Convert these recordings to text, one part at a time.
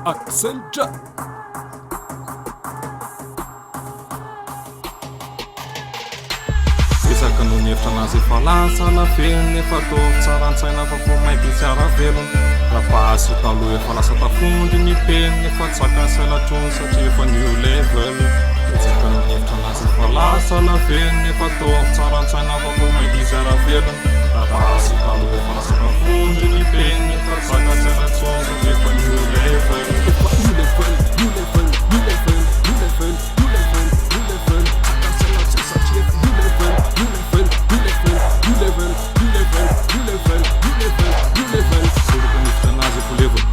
Accenture. Isaka no ny hevitra anazy efa lasa alafeny nefa tovy tsara an-tsaina fa vo maiky tsy ara-velona rapasy taloha efa lasa tafondry ny peny nefa tsaka ny sailatrony satria efa new level. Isaka no ny hevitra anazy efa lasa alafeny nefa tovy tsara an-tsaina fa vo maiky tsy ara-velona rapasy taloha efa lasa tafondry ny peny nefa tsaka ny sailatrony satria efa new level. New level, new level, new level, new level, new level, tsaka ny sailatrony satria efa new level.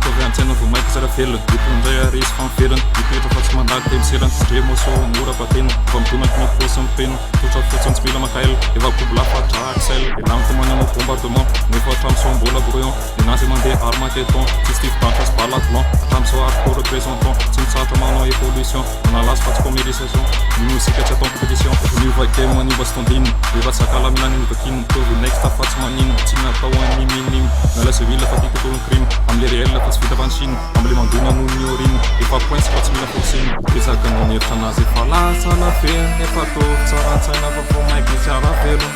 Felon, ditondray arisy fanfelana dipetra fa tsy mandady temserana ndre moso mora batena famtonaka ny posy mipena totra fotsiny tsy mila makaela efa kobla fatra axel elamiko manano bombardement nefa hatramin'izao mbola brouillon nenazy mandeha armageton tsy steve tantra sy bala blanc hatramin'izao hardcore représentant tsy mitsatra manao évolution manalazy fa tsy commérisation ny mosika tsy atao compétition nivake manimba sy tondinina efa tsakalamina ny vakiny mitovy next fa tsy manino tsy natao animinimy nala civil fa tikotolony crime amle réel fa tsy vita vanchine amle mandona no ny orine efa pointsy fa tsy mila forcine izaka no ny hevitra anazy efa lasa alafeny nefa tovy tsara an-tsaina fa vo maiky tsy ara-velona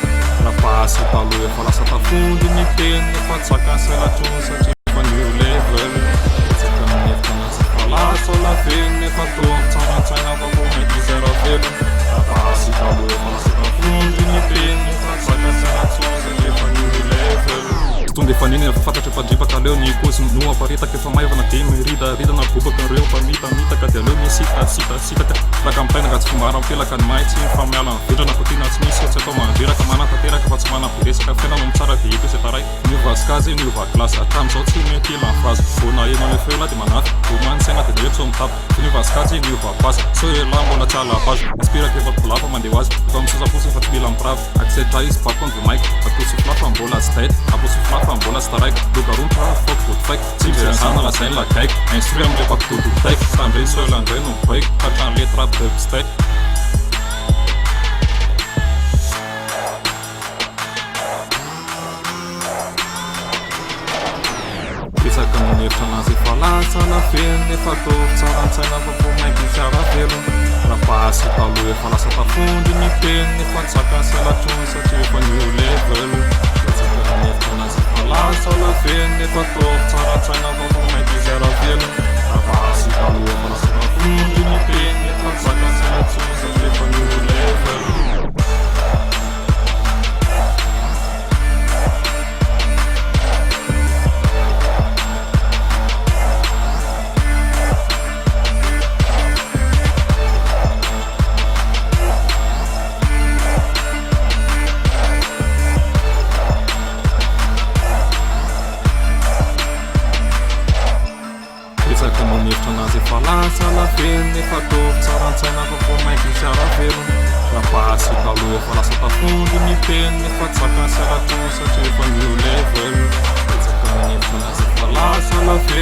rapasy taloha efa lasa tafondry ny teny nefa tsaka ny sailatrony satria efa new level. Izaka no ny hevitra anazy efa lasa alafeny nefa tovy tsara an-tsaina fa vo maiky tsy ara-velona rapasy taloha efa lasa tafondry ny teny nefa tsaka ny sailatrony satria efa new level. Tonga efa niny efa fantatra efa dripaka aleo ny kozy no aparitaka efa maivana dia miridariana bobaka ireo fa mitamita dia aleo ny sitaka raha kampainaka tsy fombara mipelaka ny mahay tsy fa miala mivendrana fa tiana tsy misy tsy atao mandreraka manatateraka fa tsy manapiresaka fiainana mitsara dia hito se taray miovasikazy miovaklasy hatramin'izao tsy mety lamfazy bona enane fela dia manaty bomany saina dia rehetra mitapa miovasikazy miovapasy so ela mbola tsy alabazy inspiraka efa tolafa mandeha ho azy efa misasaposy efa tsy mila miprava accepta izy par contre maika atosiflafa mbola tsy taita aposiflafa mbola tsy taraika dokarontra foky votifaika tsy miverasana lazainy lagaika instruit am'le papitodotaika tandreny soelandray no mibaika hatran'le trap de pistay. Isaka no ny hevitra anazy efa lasa alafeny nefa tovy tsara an-tsaina fa vo maiky tsy ara-velona rapasy taloha efa lasa tafondry ny peny nefa tsaka ny sailatrony satria efa new level. Isaka no ny hevitra anazy efa lasa alafeny nefa tovy tsara an-tsaina fa vo maiky tsy ara-velona rapasy taloha efa lasa tafondry ny peny nefa tsaka ny sailatrony satria efa new level. Isaka no ny hevitra anazy efa lasa alafeny nefa tovy tsara an-tsaina fa vo maiky tsy ara-velona rapasy taloha efa lasa tafondry ny peny nefa tsaka ny sailatrony satria efa new level. Isaka no ny hevitra anazy efa lasa alafeny